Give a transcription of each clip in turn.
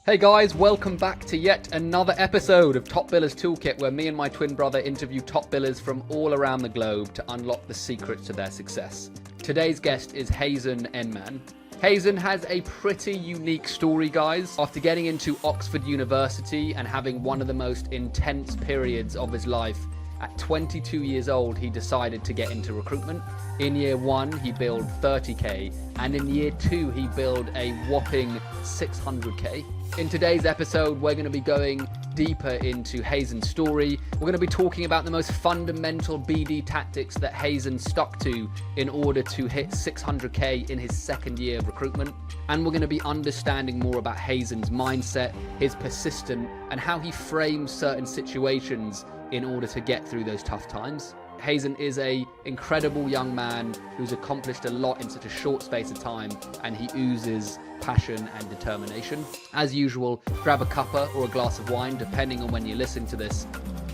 Hey guys, welcome back to yet another episode of Top Billers Toolkit, where me and my twin brother interview top billers from all around the globe to unlock the secrets to their success. Today's guest is Hazen Enman. Hazen has a pretty unique story, guys. After getting into Oxford University and having one of the most intense periods of his life, at 22 years old, he decided to get into recruitment. In year one, he billed 30k, and in year two, he billed a whopping 600k. In today's episode, we're going to be going deeper into Hazen's story. We're going to be talking about the most fundamental BD tactics that Hazen stuck to in order to hit 600k in his second year of recruitment. And we're going to be understanding more about Hazen's mindset, his persistence, and how he frames certain situations in order to get through those tough times. Hazen is an incredible young man who's accomplished a lot in such a short space of time, and he oozes passion and determination. As usual, grab a cuppa or a glass of wine, depending on when you listen to this,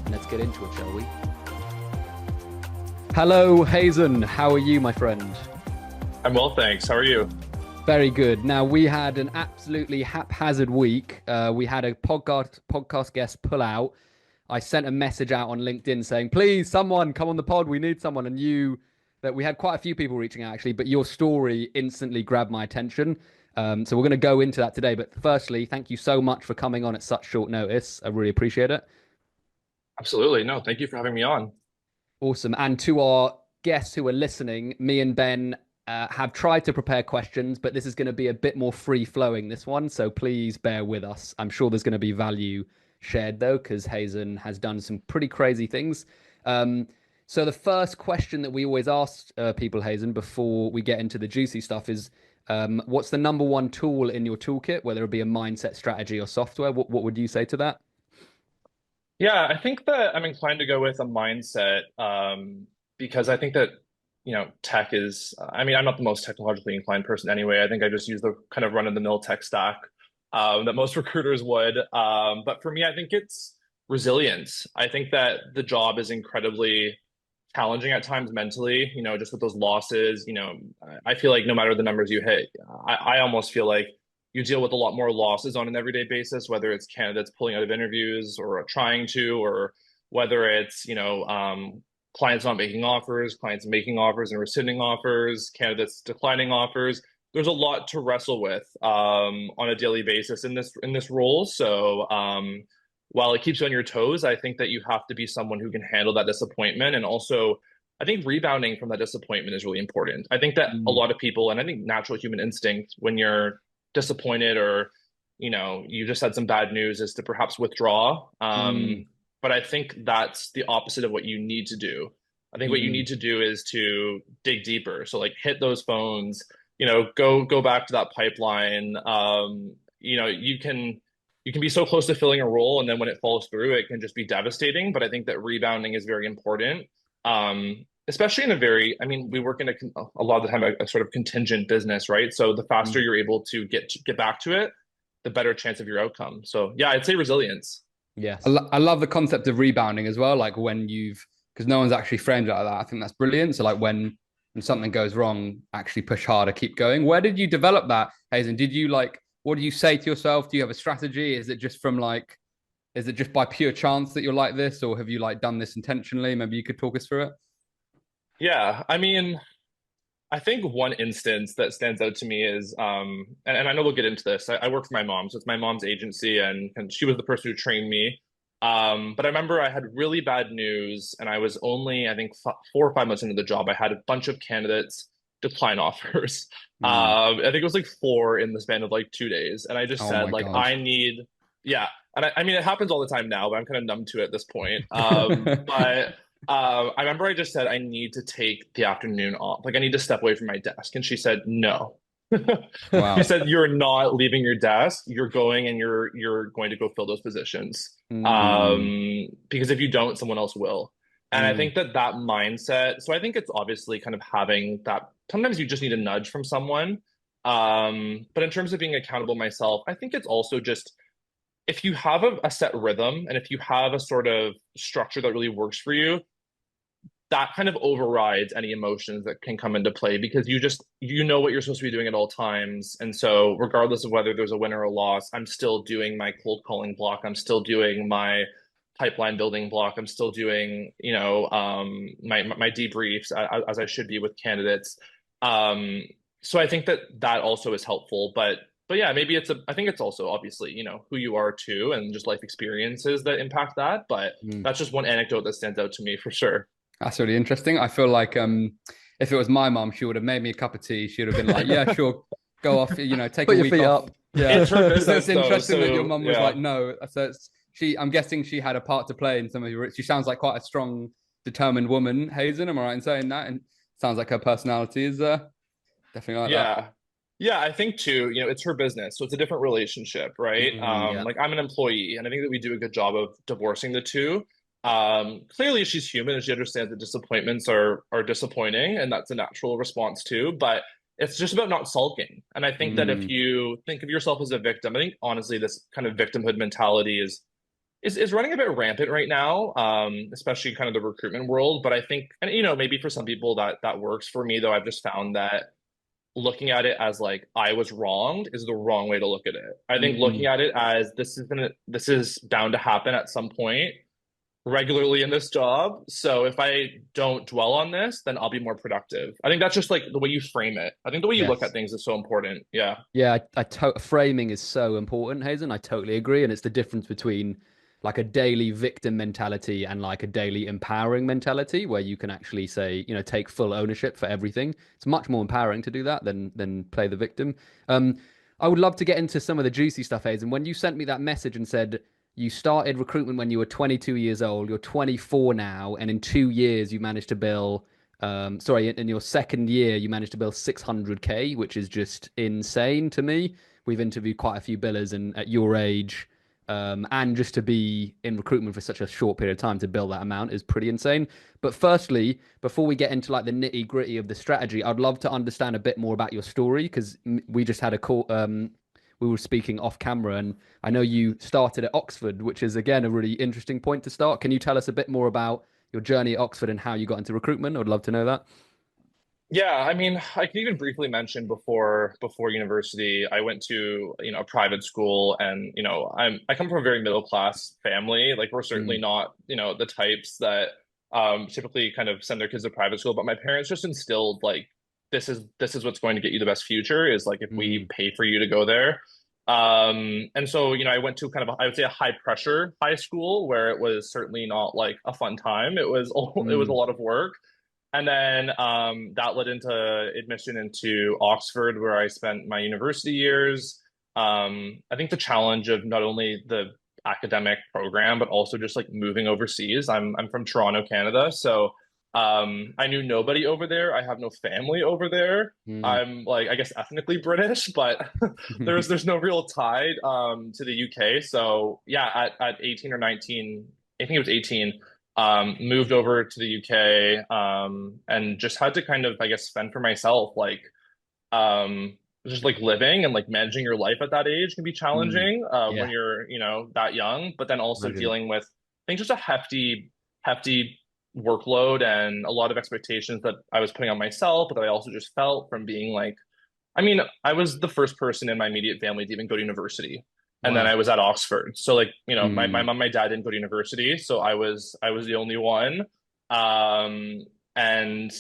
and let's get into it, shall we? Hello, Hazen. How are you, my friend? I'm well, thanks. How are you? Very good. Now, we had an absolutely haphazard week. We had a podcast guest pull out. I sent a message out on LinkedIn saying, please, someone come on the pod. We need someone. And we had quite a few people reaching out, actually, but your story instantly grabbed my attention. So we're going to go into that today. But firstly, thank you so much for coming on at such short notice. I really appreciate it. Absolutely. No, thank you for having me on. Awesome. And to our guests who are listening, me and Ben have tried to prepare questions, but this is going to be a bit more free flowing, this one. So please bear with us. I'm sure there's going to be value shared though, because Hazen has done some pretty crazy things. So the first question that we always ask people, Hazen, before we get into the juicy stuff is, what's the number one tool in your toolkit, whether it be a mindset, strategy, or software? What would you say to that? Yeah, I think that I'm inclined to go with a mindset because I think that, tech is, I'm not the most technologically inclined person anyway. I think I just use the kind of run-of-the-mill tech stack that most recruiters would. But for me, I think it's resilience. I think that the job is incredibly challenging at times mentally, just with those losses. I feel like no matter the numbers you hit, I almost feel like you deal with a lot more losses on an everyday basis, whether it's candidates pulling out of interviews or trying to, or whether it's, clients not making offers, clients making offers and rescinding offers, candidates declining offers. There's a lot to wrestle with on a daily basis in this role. So while it keeps you on your toes, I think that you have to be someone who can handle that disappointment. And also, I think rebounding from that disappointment is really important. I think that a lot of people, and I think natural human instinct when you're disappointed or you just had some bad news, is to perhaps withdraw. But I think that's the opposite of what you need to do. I think what you need to do is to dig deeper. So like hit those phones, go back to that pipeline. You can be so close to filling a role, and then when it falls through, it can just be devastating. But I think that rebounding is very important, especially in we work in a lot of the time a sort of contingent business, right? So the faster you're able to get back to it, the better chance of your outcome. So yeah, I'd say resilience. Yes. I love the concept of rebounding as well. Like because no one's actually framed it like that. I think that's brilliant. So like when something goes wrong, actually push harder, keep going. Where did you develop that, Hazen? What do you say to yourself? Do you have a strategy? Is it just by pure chance that you're like this, or have you done this intentionally? Maybe you could talk us through it. Yeah, I think one instance that stands out to me is, and I know we'll get into this. I work for my mom, so it's my mom's agency, and she was the person who trained me. But I remember I had really bad news, and I was only, I think, 4 or 5 months into the job. I had a bunch of candidates decline offers. I think it was like 4 in the span of 2 days, and I just said I need, yeah. And it happens all the time now, but I'm kind of numb to it at this point. But I remember I just said, I need to take the afternoon off. I need to step away from my desk. And she said, no. Wow. She said, you're not leaving your desk. You're going and you're going to go fill those positions. Because if you don't, someone else will. And I think that mindset, so I think it's obviously kind of having that, sometimes you just need a nudge from someone. But in terms of being accountable myself, I think it's also just, if you have a set rhythm and if you have a sort of structure that really works for you, that kind of overrides any emotions that can come into play because you know what you're supposed to be doing at all times. And so regardless of whether there's a win or a loss, I'm still doing my cold calling block. I'm still doing my pipeline building block. I'm still doing, my debriefs as I should be with candidates. Um, so I think that also is helpful, but yeah, maybe I think it's also obviously, who you are too, and just life experiences that impact that. But Mm. that's just one anecdote that stands out to me for sure. That's really interesting. I feel like if it was my mom, she would have made me a cup of tea. She would have been like, "Yeah, sure, go off. Take Put a your week feet off." up. Yeah. It's her So business it's though, interesting that your so mum was yeah. like, "No." So I'm guessing she had a part to play in some of your. She sounds like quite a strong, determined woman, Hazen. Am I right in saying that? And sounds like her personality is definitely like that. Yeah. Yeah, I think too, it's her business. So it's a different relationship, right? Yeah. Like I'm an employee, and I think that we do a good job of divorcing the two. Clearly she's human and she understands that disappointments are disappointing, and that's a natural response too, but it's just about not sulking. And I think that if Mm, you think of yourself as a victim, I think honestly this kind of victimhood mentality is running a bit rampant right now, especially kind of the recruitment world. But I think, and maybe for some people that works. For me though, I've just found that looking at it as like I was wronged is the wrong way to look at it. I think looking mm. at it as this is bound to happen at some point regularly in this job. So if I don't dwell on this, then I'll be more productive. I think that's just like the way you frame it. I think the way you look at Yes. things is so important. Yeah. Yeah, framing is so important, Hazen. I totally agree, and it's the difference between like a daily victim mentality and like a daily empowering mentality, where you can actually say, take full ownership for everything. It's much more empowering to do that than play the victim. Um, I would love to get into some of the juicy stuff, Hazen. When you sent me that message and said you started recruitment when you were 22 years old, you're 24 now, and in 2 years you managed to bill sorry, in your second year, you managed to bill 600K, which is just insane to me. We've interviewed quite a few billers, and at your age, and just to be in recruitment for such a short period of time to bill that amount is pretty insane. But firstly, before we get into like the nitty gritty of the strategy, I'd love to understand a bit more about your story because we just had a call. We were speaking off camera, and I know you started at Oxford, which is again a really interesting point to start. Can you tell us a bit more about your journey at Oxford and how you got into recruitment? I'd love to know that. Yeah, I mean, I can even briefly mention before university, I went to, a private school and, I come from a very middle class family. Like we're certainly Mm, not, the types that typically kind of send their kids to private school, but my parents just instilled like this is what's going to get you the best future is like if we mm, pay for you to go there. And so, I went to kind of I would say a high pressure high school where it was certainly not like a fun time. It was a mm, lot of work. And then that led into admission into Oxford, where I spent my university years. I think the challenge of not only the academic program, but also just like moving overseas. I'm from Toronto, Canada, so I knew nobody over there. I have no family over there. mm. I'm like I guess ethnically British, but there's no real tie to the UK. So yeah, at 18 or 19, I think it was 18 moved over to the UK, and just had to kind of, I guess, fend for myself. Like, just like living and like managing your life at that age can be Mm. challenging when Yeah, you're, that young, but then also imagine. dealing with, I think, just a hefty workload and a lot of expectations that I was putting on myself, but that I also just felt from being like, I mean, I was the first person in my immediate family to even go to university. And then Wow. I was at Oxford. So like, my Mm. mom, my dad didn't go to university, so I was the only one. And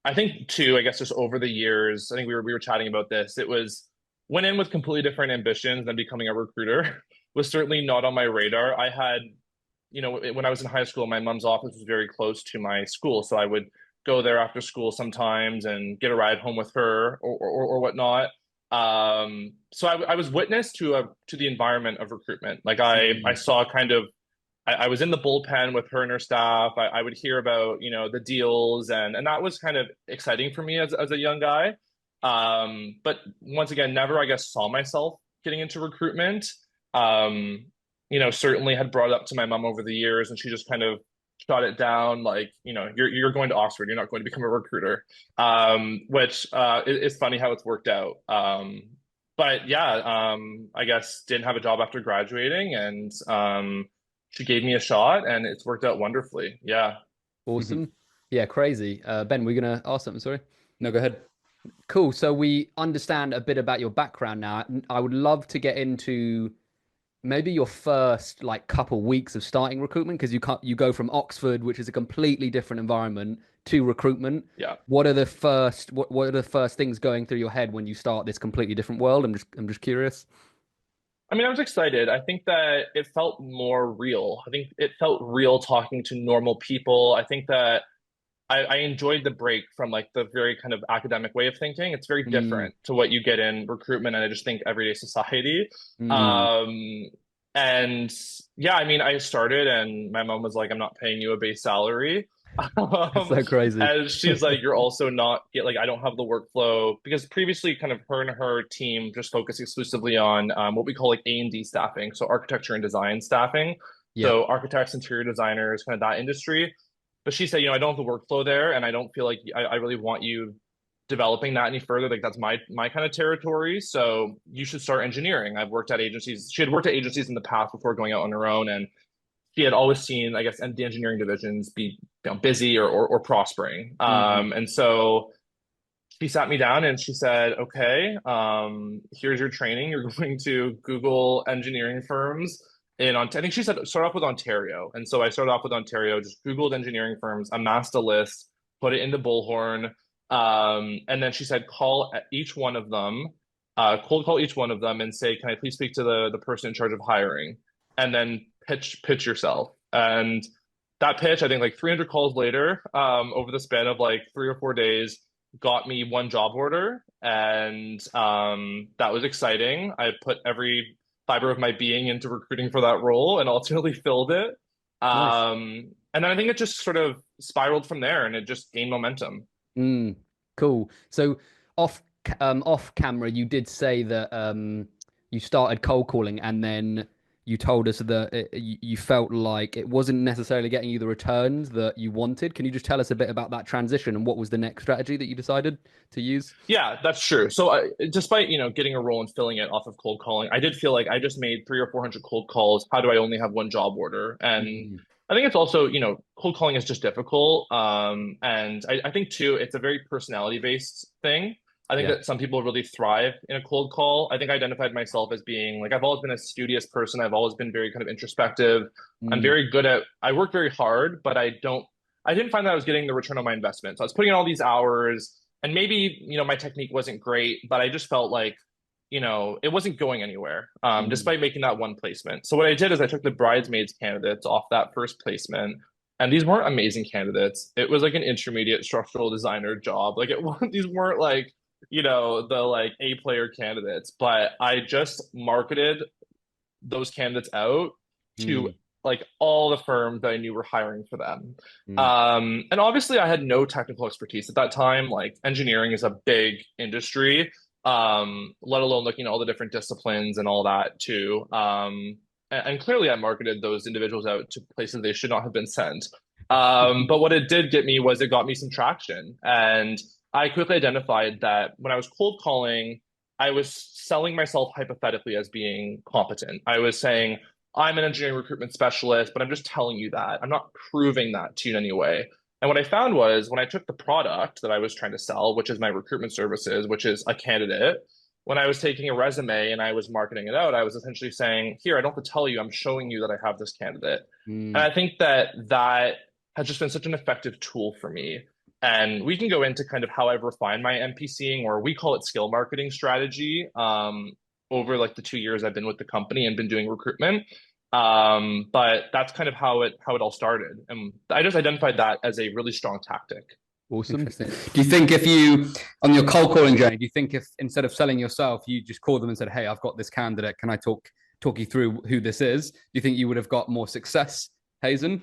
I think too, I guess just over the years, I think we were chatting about this. It was went in with completely different ambitions than becoming a recruiter was certainly not on my radar. I had, when I was in high school, my mom's office was very close to my school, so I would go there after school sometimes and get a ride home with her or whatnot. So I was witness to the environment of recruitment. Like I Mm. saw kind of I was in the bullpen with her and her staff. I would hear about, the deals and that was kind of exciting for me as a young guy. But once again, never, I guess, saw myself getting into recruitment. Um, certainly had brought it up to my mom over the years and she just kind of shot it down like, you're going to Oxford, you're not going to become a recruiter. Which is funny how it's worked out. But yeah, I guess didn't have a job after graduating and she gave me a shot and it's worked out wonderfully. Yeah. Awesome. Yeah, crazy. Ben, we're gonna ask something. Sorry. No, go ahead. Cool. So we understand a bit about your background now. I would love to get into maybe your first like couple weeks of starting recruitment because you go from Oxford, which is a completely different environment, to recruitment. Yeah. What are the first things going through your head when you start this completely different world? I'm just curious. I mean, I was excited. I think that it felt more real. I think it felt real talking to normal people. I think that I enjoyed the break from like the very kind of academic way of thinking. It's very Mm, different to what you get in recruitment and I just think everyday society. mm. Um, and yeah, I mean, I started and my mom was like, I'm not paying you a base salary. That's Um, so crazy. and she's like, you're also not get like, I don't have the workflow because previously kind of her and her team just focused exclusively on what we call like A&D staffing. So architecture and design staffing. Yeah. So architects, interior designers, kind of that industry. But she said, I don't have the workflow there, and I don't feel like I really want you developing that any further. Like that's my kind of territory. So you should start engineering. I've worked at agencies. She had worked at agencies in the past before going out on her own, and she had always seen, I guess, the engineering divisions be busy or prospering. Mm. And so she sat me down and she said, "Okay, here's your training. You're going to Google engineering firms." I think she said start off with Ontario, and so I started off with Ontario. Just Googled engineering firms, amassed a list, put it into Bullhorn, and then she said call each one of them, cold call each one of them, and say, "Can I please speak to the person in charge of hiring?" And then pitch yourself. And that pitch, I think, like 300 calls later, over the span of like 3 or 4 days got me one job order, and that was exciting. I put every fiber of my being into recruiting for that role and ultimately filled it. Nice. And then I think it just sort of spiraled from there and it just gained momentum. Mm, cool. So off camera, you did say that you started cold calling, and then you told us that you felt like it wasn't necessarily getting you the returns that you wanted. Can you just tell us a bit about that transition and what was the next strategy that you decided to use? Yeah, that's true. So despite, getting a role and filling it off of cold calling, I did feel like I just made 300 or 400 cold calls. How do I only have one job order? And Mm, I think it's also, cold calling is just difficult. And I think too, it's a very personality based thing. I think yeah. that some people really thrive in a cold call. I think I identified myself as being like, I've always been a studious person. I've always been very kind of introspective. Mm, I work very hard, but I didn't find that I was getting the return on my investment. So I was putting in all these hours and maybe my technique wasn't great, but I just felt like it wasn't going anywhere, mm. despite making that one placement. So what I did is I took the bridesmaids candidates off that first placement, and these weren't amazing candidates. It was like an intermediate structural designer job. Like these weren't like the like A player candidates, but I just marketed those candidates out to Mm, like all the firms that I knew were hiring for them. mm. And obviously I had no technical expertise at that time. Like engineering is a big industry, let alone looking at all the different disciplines and all that too. And clearly I marketed those individuals out to places they should not have been sent. But what it did get me was it got me some traction. And I quickly identified that when I was cold calling, I was selling myself hypothetically as being competent. I was saying, I'm an engineering recruitment specialist, but I'm just telling you that. I'm not proving that to you in any way. And what I found was when I took the product that I was trying to sell, which is my recruitment services, which is a candidate, when I was taking a resume and I was marketing it out, I was essentially saying, here, I don't have to tell you, I'm showing you that I have this candidate. And Mm. I think that has just been such an effective tool for me. And we can go into kind of how I've refined my MPCing, or we call it skill marketing strategy, over like the 2 years I've been with the company and been doing recruitment. But that's kind of how it all started. And I just identified that as a really strong tactic. Awesome. Interesting. Do you think if you, on your cold calling journey, do you think if instead of selling yourself, you just called them and said, "Hey, I've got this candidate. Can I talk you through who this is?" Do you think you would have got more success, Hazen?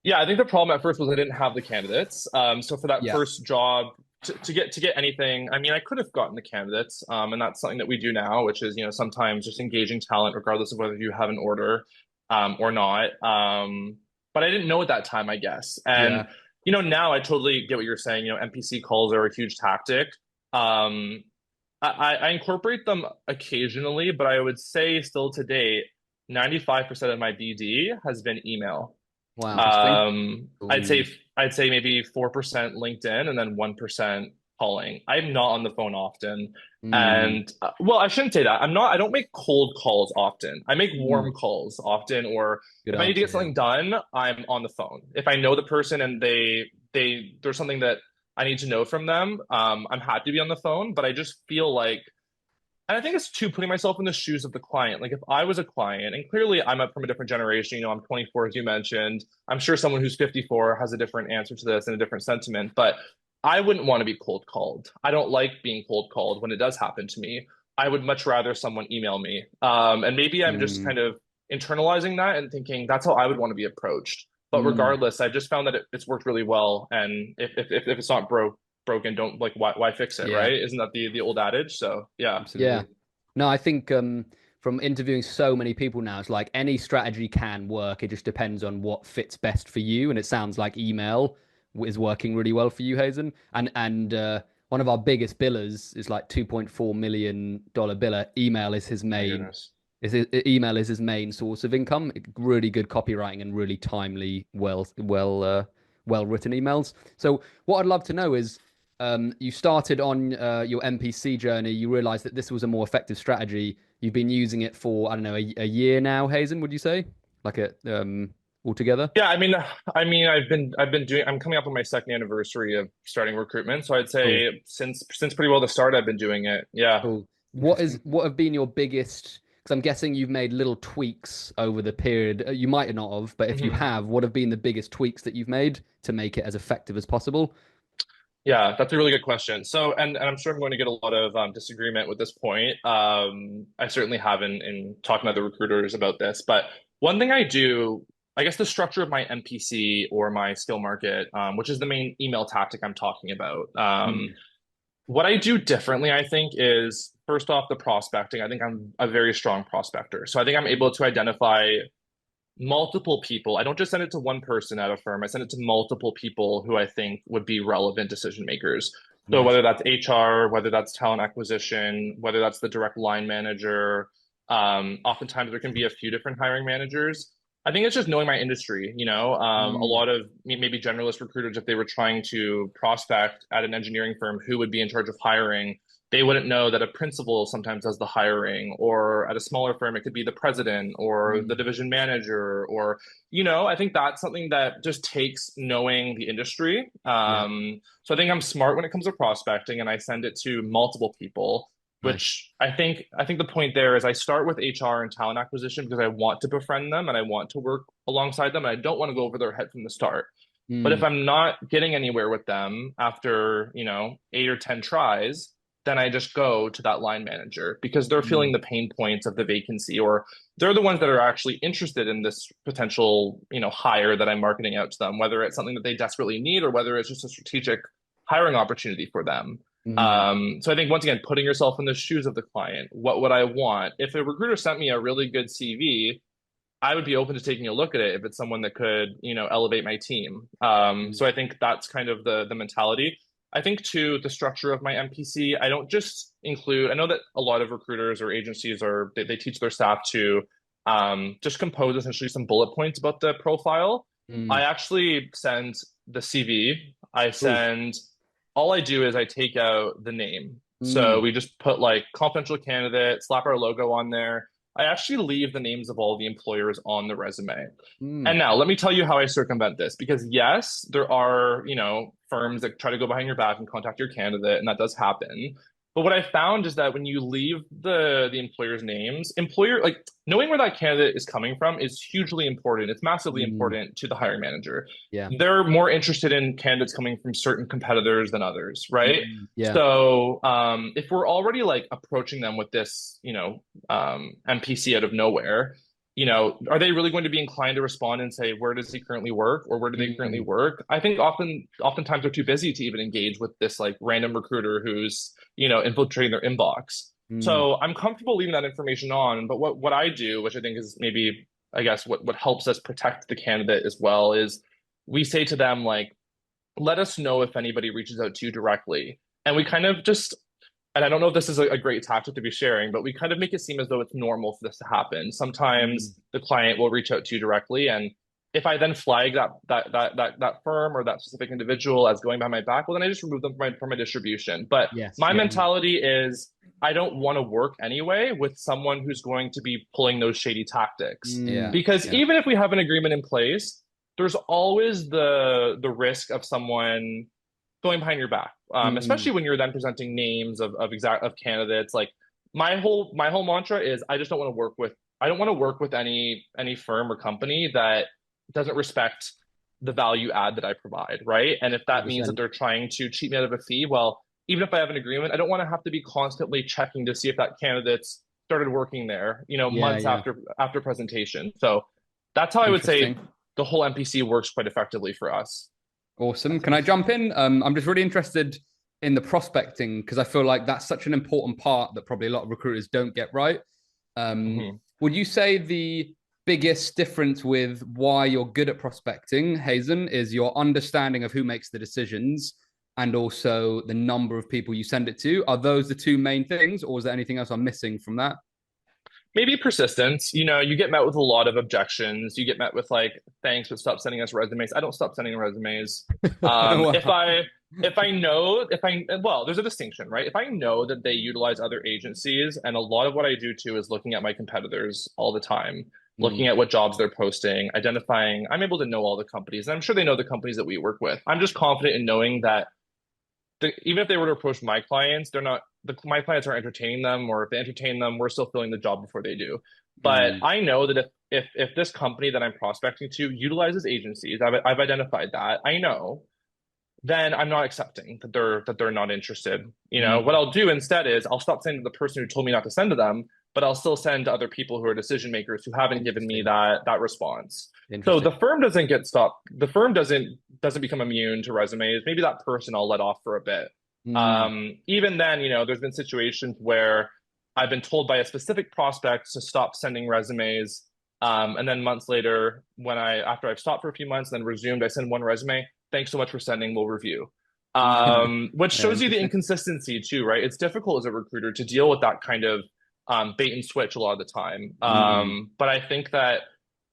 Yeah, I think the problem at first was I didn't have the candidates. So for that Yeah. first job, to get anything, I mean, I could have gotten the candidates, and that's something that we do now, which is sometimes just engaging talent, regardless of whether you have an order, or not. But I didn't know at that time, I guess. And Yeah. now I totally get what you're saying. NPC calls are a huge tactic. Um, I incorporate them occasionally, but I would say still to date, 95% of my BD has been email. Wow, interesting. Um, I'd Ooh. say I'd say maybe 4% LinkedIn and then 1% calling. I'm not on the phone often. Mm, And well, I shouldn't say that. I don't make cold calls often. I make mm. warm calls often, or Good if I need to answer. get Yeah. something done, I'm on the phone. If I know the person and there's something that I need to know from them, I'm happy to be on the phone, but I just feel like, and I think it's too putting myself in the shoes of the client. Like if I was a client, and clearly I'm up from a different generation, I'm 24, as you mentioned. I'm sure someone who's 54 has a different answer to this and a different sentiment, but I wouldn't want to be cold called. I don't like being cold called when it does happen to me. I would much rather someone email me. And maybe I'm just Mm, kind of internalizing that and thinking that's how I would want to be approached. But mm. regardless, I've just found that it's worked really well. And if it's not broken, don't like why fix it, Yeah. right? Isn't that the old adage? So yeah. Yeah. Absolutely. No, I think from interviewing so many people now, it's like any strategy can work. It just depends on what fits best for you. And it sounds like email is working really well for you, Hazen. And one of our biggest billers is like $2.4 million biller. Email is his My main goodness. email is his main source of income. Really good copywriting and really timely, well written emails. So what I'd love to know is, you started on your MPC journey. You realized that this was a more effective strategy. You've been using it for, I don't know, a year now, Hazen, would you say? Like altogether? Yeah, I'm coming up on my second anniversary of starting recruitment. So I'd Cool. say since pretty well the start, I've been doing it. Yeah. Cool. Interesting. What have been your biggest? Because I'm guessing you've made little tweaks over the period. You might not have, but if you Mhm. have, what have been the biggest tweaks that you've made to make it as effective as possible? Yeah, that's a really good question. So, and I'm sure I'm going to get a lot of disagreement with this point. I certainly have in talking to other recruiters about this, but one thing I do, I guess the structure of my NPC or my skill market, which is the main email tactic I'm talking about. Mm, What I do differently, I think, is first off the prospecting. I think I'm a very strong prospector. So I think I'm able to identify multiple people. I don't just send it to one person at a firm. I send it to multiple people who I think would be relevant decision makers. So nice. whether that's HR, whether that's talent acquisition, whether that's the direct line manager, oftentimes there can be a few different hiring managers. I think it's just knowing my industry. A Mm, lot of maybe generalist recruiters, if they were trying to prospect at an engineering firm who would be in charge of hiring, they wouldn't know that a principal sometimes does the hiring, or at a smaller firm, it could be the president or the mm, division manager, or, I think that's something that just takes knowing the industry. yeah, So I think I'm smart when it comes to prospecting and I send it to multiple people, nice. which I think the point there is I start with HR and talent acquisition because I want to befriend them and I want to work alongside them and I don't want to go over their head from the start. But if Mm, I'm not getting anywhere with them after, 8 or 10 tries, then I just go to that line manager because they're feeling mm, the pain points of the vacancy, or they're the ones that are actually interested in this potential, hire that I'm marketing out to them, whether it's something that they desperately need or whether it's just a strategic hiring opportunity for them. mm, So I think once again, putting yourself in the shoes of the client, what would I want? If a recruiter sent me a really good CV, I would be open to taking a look at it if it's someone that could, elevate my team. So mm, I think that's kind of the mentality. I think too, the structure of my MPC, I don't just include, I know that a lot of recruiters or agencies they teach their staff to just compose essentially some bullet points about the profile. I mm. actually send the CV. Cool. All I do is I take out the name. So Mm, we just put like confidential candidate, slap our logo on there. I actually leave the names of all the employers on the resume. mm, And now let me tell you how I circumvent this because yes, there are, firms that try to go behind your back and contact your candidate, and that does happen. But what I found is that when you leave the employer's names, like knowing where that candidate is coming from is hugely important. It's massively mm. important to the hiring manager. Yeah. They're more interested in candidates coming from certain competitors than others, right? Mm, yeah. So if we're already like approaching them with this, NPC out of nowhere, are they really going to be inclined to respond and say, where does he currently work or where do they currently Mm, work? I think oftentimes they're too busy to even engage with this like random recruiter who's, infiltrating their inbox. mm, So I'm comfortable leaving that information on. But what I do, which I think is maybe, I guess, what helps us protect the candidate as well, is we say to them, like, let us know if anybody reaches out to you directly. And we kind of just, and I don't know if this is a great tactic to be sharing, but we kind of make it seem as though it's normal for this to happen. mm, Sometimes the client will reach out to you directly, and if I then flag that firm or that specific individual as going behind my back, well, then I just remove them from my distribution. But Yes. my Yeah. mentality is I don't want to work anyway with someone who's going to be pulling those shady tactics. Yeah. Because Yeah. even if we have an agreement in place, there's always the risk of someone going behind your back, especially when you're then presenting names of candidates. Like my whole mantra is I don't want to work with any firm or company that doesn't respect the value add that I provide, right? And if that means that 100%. they're trying to cheat me out of a fee, well, even if I have an agreement, I don't want to have to be constantly checking to see if that candidate's started working there, Yeah. months Yeah. after presentation. So that's how I would say Interesting. the whole MPC works quite effectively for us. Awesome. Can I jump in? I'm just really interested in the prospecting because I feel like that's such an important part that probably a lot of recruiters don't get right. Mhm. Would you say the biggest difference with why you're good at prospecting, Hazen, is your understanding of who makes the decisions and also the number of people you send it to? Are those the two main things, or is there anything else I'm missing from that? Maybe persistence. You get met with a lot of objections. You get met with like, thanks, but stop sending us resumes. I don't stop sending resumes. If Wow. I know if I well, there's a distinction, right? If I know that they utilize other agencies, and a lot of what I do too is looking at my competitors all the time, looking Mm, at what jobs they're posting, identifying. I'm able to know all the companies, and I'm sure they know the companies that we work with. I'm just confident in knowing that even if they were to approach my clients, they're not my clients aren't entertaining them, or if they entertain them, we're still filling the job before they do. But mm, I know that if this company that I'm prospecting to utilizes agencies, I've identified that. I know, then I'm not accepting that they're not interested. What mm. I'll do instead is I'll stop sending to the person who told me not to send to them, but I'll still send to other people who are decision makers who haven't given me Interesting. that response. So the Interesting. firm doesn't get stopped. The firm doesn't become immune to resumes. Maybe that person I'll let off for a bit. Mm, Even then, there's been situations where I've been told by a specific prospect to stop sending resumes. And then months later, after I've stopped for a few months, then resumed, I send one resume. Thanks so much for sending. We'll review. Which yeah, shows you the interesting. inconsistency too, right? It's difficult as a recruiter to deal with that kind of bait and switch a lot of the time. Mm, But I think that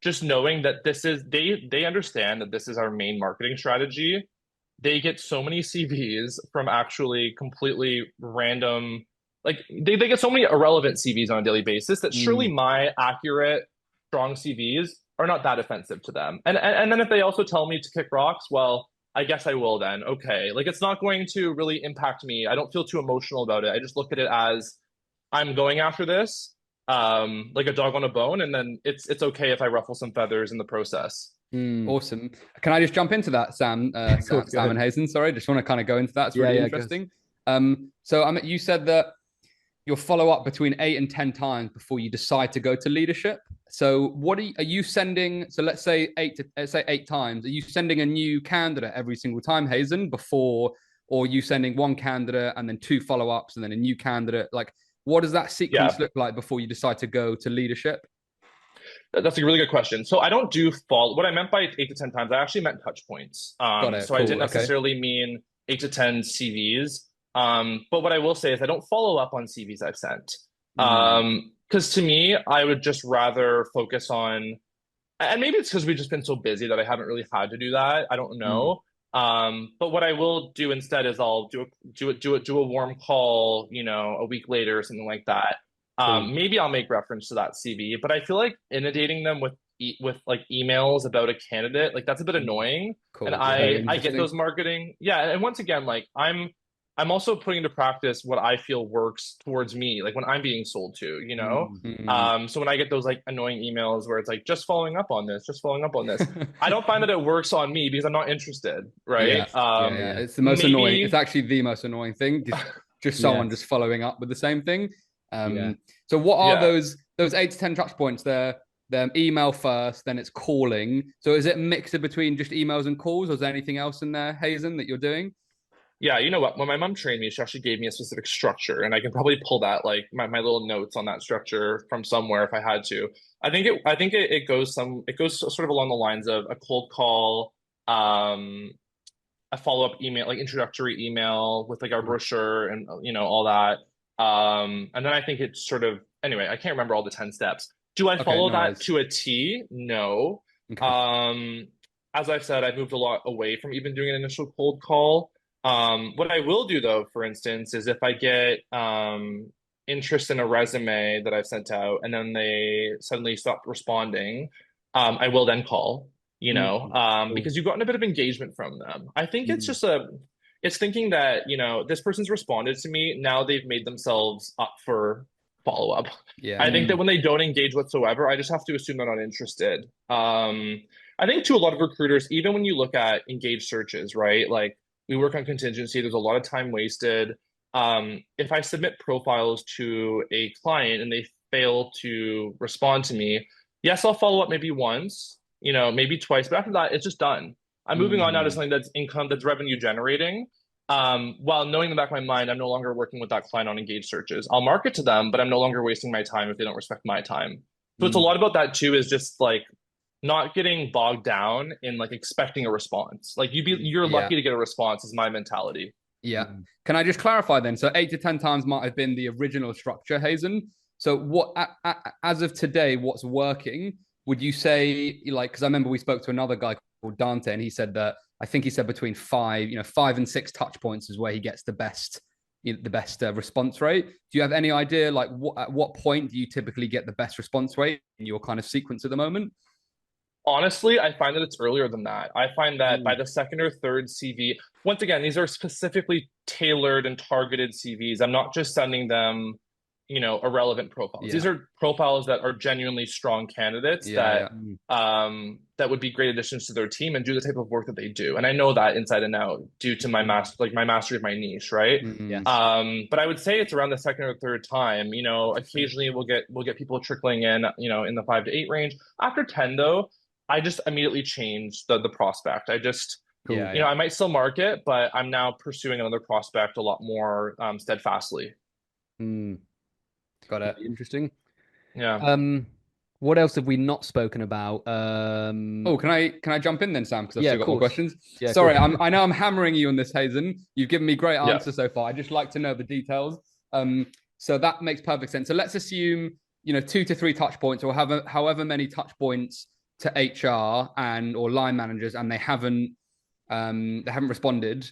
just knowing that they understand that this is our main marketing strategy. They get so many CVs from actually completely random, like they get so many irrelevant CVs on a daily basis that surely mm. my accurate, strong CVs are not that offensive to them. And then if they also tell me to kick rocks, well, I guess I will then. Okay. Like it's not going to really impact me. I don't feel too emotional about it. I just look at it as I'm going after this, like a dog on a bone, and then it's okay if I ruffle some feathers in the process. Awesome. Can I just jump into that, Sam? Of course. Go Sam and ahead. Hazen. Sorry, just want to kind of go into that. It's Yeah. really Yeah. Go. interesting. So you said that you'll follow up between 8 and 10 times before you decide to go to leadership. So are you sending? So let's say let's say 8 times. Are you sending a new candidate every single time, Hazen, before, or are you sending one candidate and then two follow-ups and then a new candidate? Like, what does that sequence Yeah. look like before you decide to go to leadership? That's a really good question. So I don't do follow. What I meant by 8 to 10 times, I actually meant touch points. Got it. So I didn't Cool. Okay. necessarily mean 8 to 10 CVs. But what I will say is I don't follow up on CVs I've sent. Mm, Because to me, I would just rather focus on, and maybe it's because we've just been so busy that I haven't really had to do that. I don't mm, know. But what I will do instead is I'll do a warm call, a week later or something like that. cool. Maybe I'll make reference to that CV, but I feel like inundating them with like emails about a candidate, like that's a bit annoying. And Cool. Yeah. Very I get those interesting. marketing, yeah. And once again, like I'm also putting into practice what I feel works towards me, like when I'm being sold to. Mm. Mm. So when I get those like annoying emails where it's like just following up on this, just following up on this, I don't find that it works on me because I'm not interested, right? Yeah, yeah, yeah. Yeah. It's the most annoying. It's Maybe, actually the most annoying thing. Just someone just Yes. following up with the same thing. Yeah. So what are yeah. those 8 to 10 touch points? They're email first, then it's calling. So is it mixed between just emails and calls, or is there anything else in there, Hazen, that you're doing? Yeah, you know what? When my mom trained me, she actually gave me a specific structure, and I can probably pull that like my little notes on that structure from somewhere if I had to. It goes sort of along the lines of a cold call, a follow-up email, like introductory email with like our Mm. brochure and all that. And then I think it's sort of anyway, I can't remember all the 10 steps. Do I Okay, follow no that worries. to a T? No. Okay. As I've said, I've moved a lot away from even doing an initial cold call. What I will do though, for instance, is if I get interest in a resume that I've sent out and then they suddenly stop responding, I will then call, Cool. because you've gotten a bit of engagement from them. I think it's Mm. just it's thinking that, this person's responded to me. Now they've made themselves up for follow up. Yeah. I think that when they don't engage whatsoever, I just have to assume they're not interested. I think to a lot of recruiters, even when you look at engaged searches, right? Like we work on contingency, there's a lot of time wasted. If I submit profiles to a client and they fail to respond to me, yes, I'll follow up maybe once, maybe twice, but after that, it's just done. I'm moving on now to Mm. something that's income, that's revenue generating. While knowing in the back of my mind, I'm no longer working with that client on engaged searches. I'll market to them, but I'm no longer wasting my time if they don't respect my time. So it's a Mm. lot about that too, is just like not getting bogged down in like expecting a response. Like you're Yeah. lucky to get a response is my mentality. Yeah. Can I just clarify then? So 8 to 10 times might have been the original structure, Hazen. So what, as of today, what's working? Would you say like? Because I remember we spoke to another guy called Dante, and he said that I think he said between 5 and 6 touch points is where he gets the best response rate. Do you have any idea like at what point do you typically get the best response rate in your kind of sequence at the moment? Honestly, I find that it's earlier than that. I find that by Mm. the second or third CV, once again, these are specifically tailored and targeted CVs. I'm not just sending them, irrelevant profiles. These Yeah. are profiles that are genuinely strong candidates Yeah. that Yeah. Mm. that would be great additions to their team and do the type of work that they do. And I know that inside and out due to my mastery of my niche, right? Mm. But I would say it's around the second or third time. Occasionally we'll get people trickling in, in the 5 to 8 range. After 10 though, I just immediately change the prospect. I just, Yeah. I might still market, but I'm now pursuing another prospect a lot more steadfastly. Mm. Got it. Interesting. Yeah. Um, what else have we not spoken about? Oh, can I jump in then, Sam? Because I've Yeah, still of got more course. questions. Yeah, of Sorry, course. I know I'm hammering you on this, Hazen. You've given me great Yeah. answers so far. I just like to know the details. So that makes perfect sense. So let's assume 2 to 3 touch points, or however many touch points to HR and or line managers, and they haven't responded.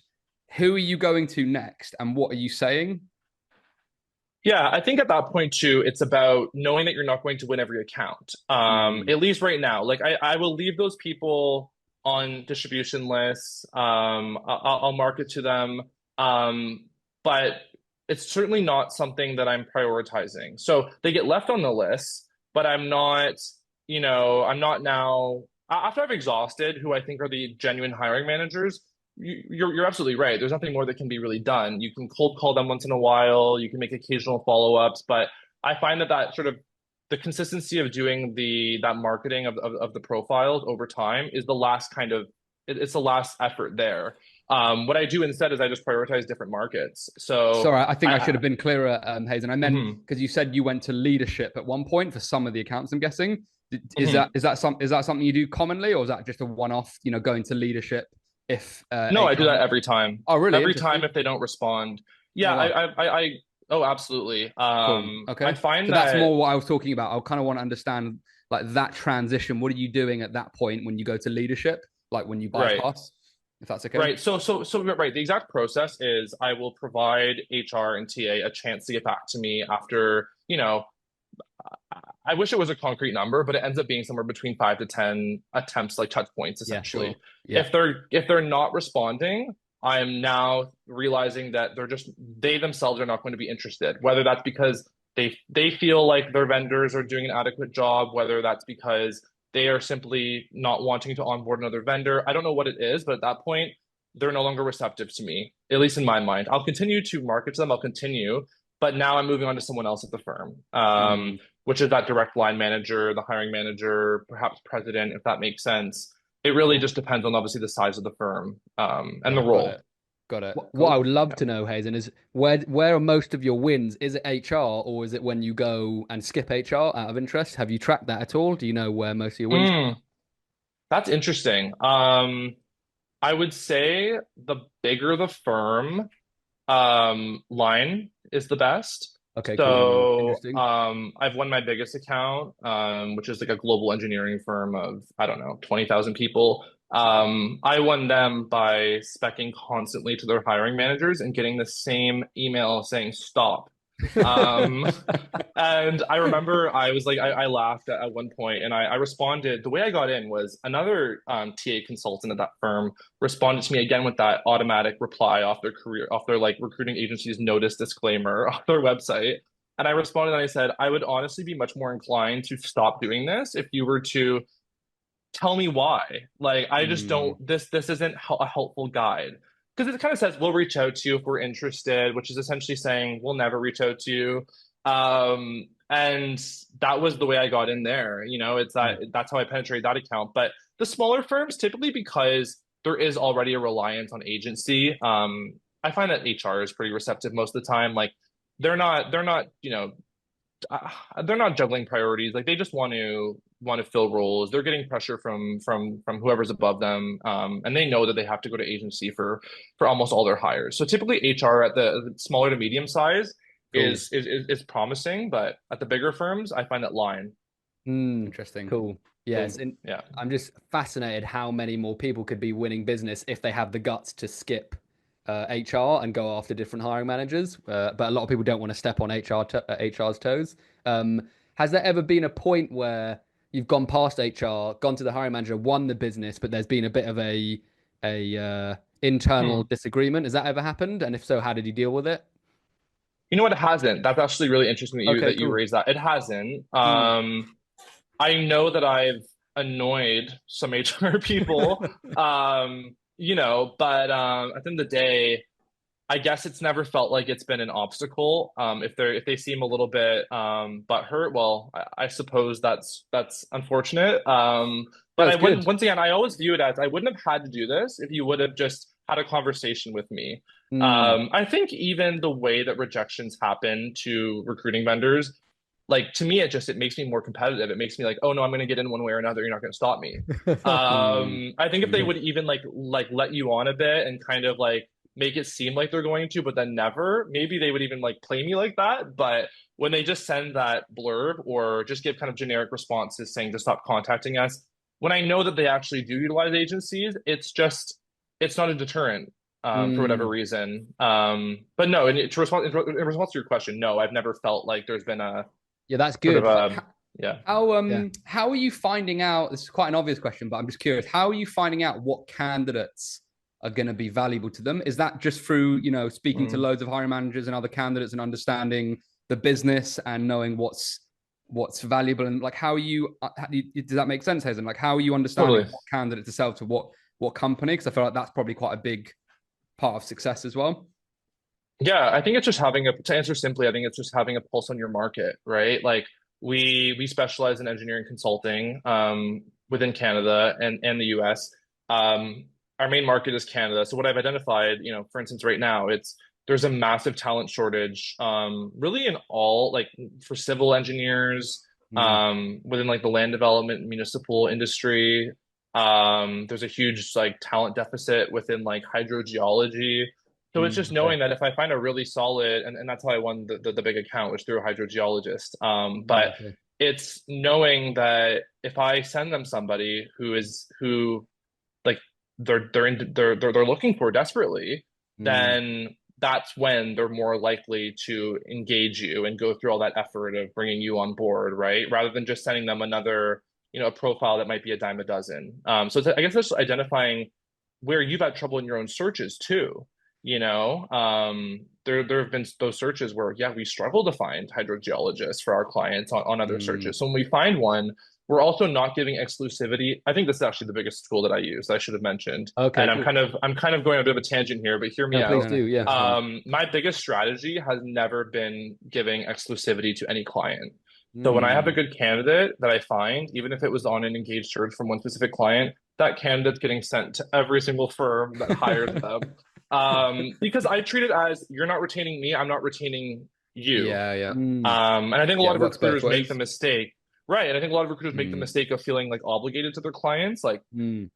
Who are you going to next, and what are you saying? Yeah, I think at that point too, it's about knowing that you're not going to win every account. Mm. At least right now, like I will leave those people on distribution lists. I'll market to them. But it's certainly not something that I'm prioritizing. So they get left on the list, but I'm not now, after I've exhausted who I think are the genuine hiring managers, you're absolutely right. There's nothing more that can be really done. You can cold call them once in a while. You can make occasional follow-ups, but I find that sort of the consistency of doing that marketing of the profiles over time is the last it's the last effort there. What I do instead is I just prioritize different markets. So Sorry, I think I should I have been clearer, Hazen. I meant mhm, because you said you went to leadership at one point for some of the accounts. I'm guessing is mhm. that something you do commonly, or is that just a one-off? Going to leadership if No, I do HR. that every time. Oh, really Every time interesting. if they don't respond. Oh, Yeah, wow, oh, absolutely. cool. I Okay, so find that's that more what I was talking about. I kind of want to understand like that transition. What are you doing at that point when you go to leadership? Like when you right. bypass, if that's okay. Right. So right. The exact process is I will provide HR and TA a chance to get back to me after, I wish it was a concrete number, but it ends up being somewhere between 5 to 10 attempts, like touch points, Yeah, sure. essentially. Yeah. If they're not responding, I am now realizing that they themselves are not going to be interested. Whether that's because they feel like their vendors are doing an adequate job, whether that's because they are simply not wanting to onboard another vendor. I don't know what it is, but at that point, they're no longer receptive to me, at least in my mind. I'll continue to market to them. I'll continue, but now I'm moving on to someone else at the firm. Mm, Which is that direct line manager, the hiring manager, perhaps president, if that makes sense. It really cool. just depends on obviously the size of the firm, and the Yeah, got it. role. Got it. What I Cool. would love Yeah. to know, Hazen, is where are most of your wins? Is it HR or is it when you go and skip HR out of interest? Have you tracked that at all? Do you know where most of your wins come Mm, that's interesting. I would say the bigger the firm, line is the best. Okay, cool. So, Interesting. I've won my biggest account, which is like a global engineering firm of, I don't know, 20,000 people. I won them by specking constantly to their hiring managers and getting the same email saying stop. Um, and I remember I was like, I laughed at one point and I responded. The way I got in was another TA consultant at that firm responded to me again with that automatic reply off their like recruiting agency's notice disclaimer off their website. And I responded and I said, I would honestly be much more inclined to stop doing this if you were to tell me why. Like, I just Mm, don't, this isn't a helpful guide. Because it kind of says we'll reach out to you if we're interested, which is essentially saying we'll never reach out to you. And that was the way I got in there. It's mm, that's how I penetrated that account. But the smaller firms, typically because there is already a reliance on agency, I find that HR is pretty receptive most of the time. Like they're not, they're not juggling priorities. Like they just want to fill roles. They're getting pressure from whoever's above them, and they know that they have to go to agency for almost all their hires. So typically, HR at the smaller to medium size cool. is promising, but at the bigger firms, I find that line. Interesting. Cool. Yes. So And yeah, I'm just fascinated how many more people could be winning business if they have the guts to skip HR and go after different hiring managers. But a lot of people don't want to step on HR's toes. Has there ever been a point where you've gone past HR, gone to the hiring manager, won the business, but there's been a bit of a internal hmm. disagreement? Has that ever happened? And if so, how did you deal with it? You know what? It hasn't. That's actually really interesting that you Okay, that you cool. raised that. It hasn't. Mm. I know that I've annoyed some HR people. But at the end of the day, I guess it's never felt like it's been an obstacle. If they seem a little bit butthurt, well, I suppose that's unfortunate. No, But I it's wouldn't. good. Once again, I always view it as I wouldn't have had to do this if you would have just had a conversation with me. Mm. I think even the way that rejections happen to recruiting vendors, like to me, it makes me more competitive. It makes me like, oh no, I'm going to get in one way or another. You're not going to stop me. Mm, I think if they mm. would even like let you on a bit and kind of like make it seem like they're going to, but then never, maybe they would even like play me like that. But when they just send that blurb or just give kind of generic responses saying to stop contacting us, when I know that they actually do utilize agencies, it's not a deterrent for whatever Mm. reason. But no, in response to your question, no, I've never felt like there's been a Yeah, that's sort of good. yeah. How are you finding out? This is quite an obvious question, but I'm just curious. How are you finding out what candidates are going to be valuable to them? Is that just through, speaking to Mm. loads of hiring managers and other candidates and understanding the business and knowing what's valuable and like does that make sense, Hazen? Like how are you understanding Totally. what candidate to sell to what company? Because I feel like that's probably quite a big part of success as well. Yeah, I think it's just having to answer simply, I think it's just having a pulse on your market, right? Like we specialize in engineering consulting within Canada and the US. Our main market is Canada. So what I've identified, for instance, right now, there's a massive talent shortage, really in all like for civil engineers, Mm, within like the land development municipal industry. There's a huge like talent deficit within like hydrogeology. So it's just okay. knowing that if I find a really solid, and that's how I won the big account, which through a hydrogeologist. But Okay. it's knowing that if I send them somebody who like they're looking for desperately, Mm, then that's when they're more likely to engage you and go through all that effort of bringing you on board, right? Rather than just sending them another, a profile that might be a dime a dozen. So I guess that's identifying where you've had trouble in your own searches too. There have been those searches where yeah, we struggle to find hydrogeologists for our clients on other mm. searches. So when we find one, we're also not giving exclusivity. I think this is actually the biggest tool that I use that I should have mentioned. Okay, And cool. I'm kind of going on a bit of a tangent here, but hear me No, please out. No, do. no, Yeah. that's fine. My biggest strategy has never been giving exclusivity to any client. So when I have a Mm, good candidate that I find, even if it was on an engaged search from one specific client, that candidate's getting sent to every single firm that hires them. Because I treat it as you're not retaining me, I'm not retaining you. yeah, yeah, Mm. And I think a yeah. lot It of works both recruiters make the ways. mistake, right? And I think a lot of recruiters make the Mm, mistake of feeling like obligated to their clients. Like Mm.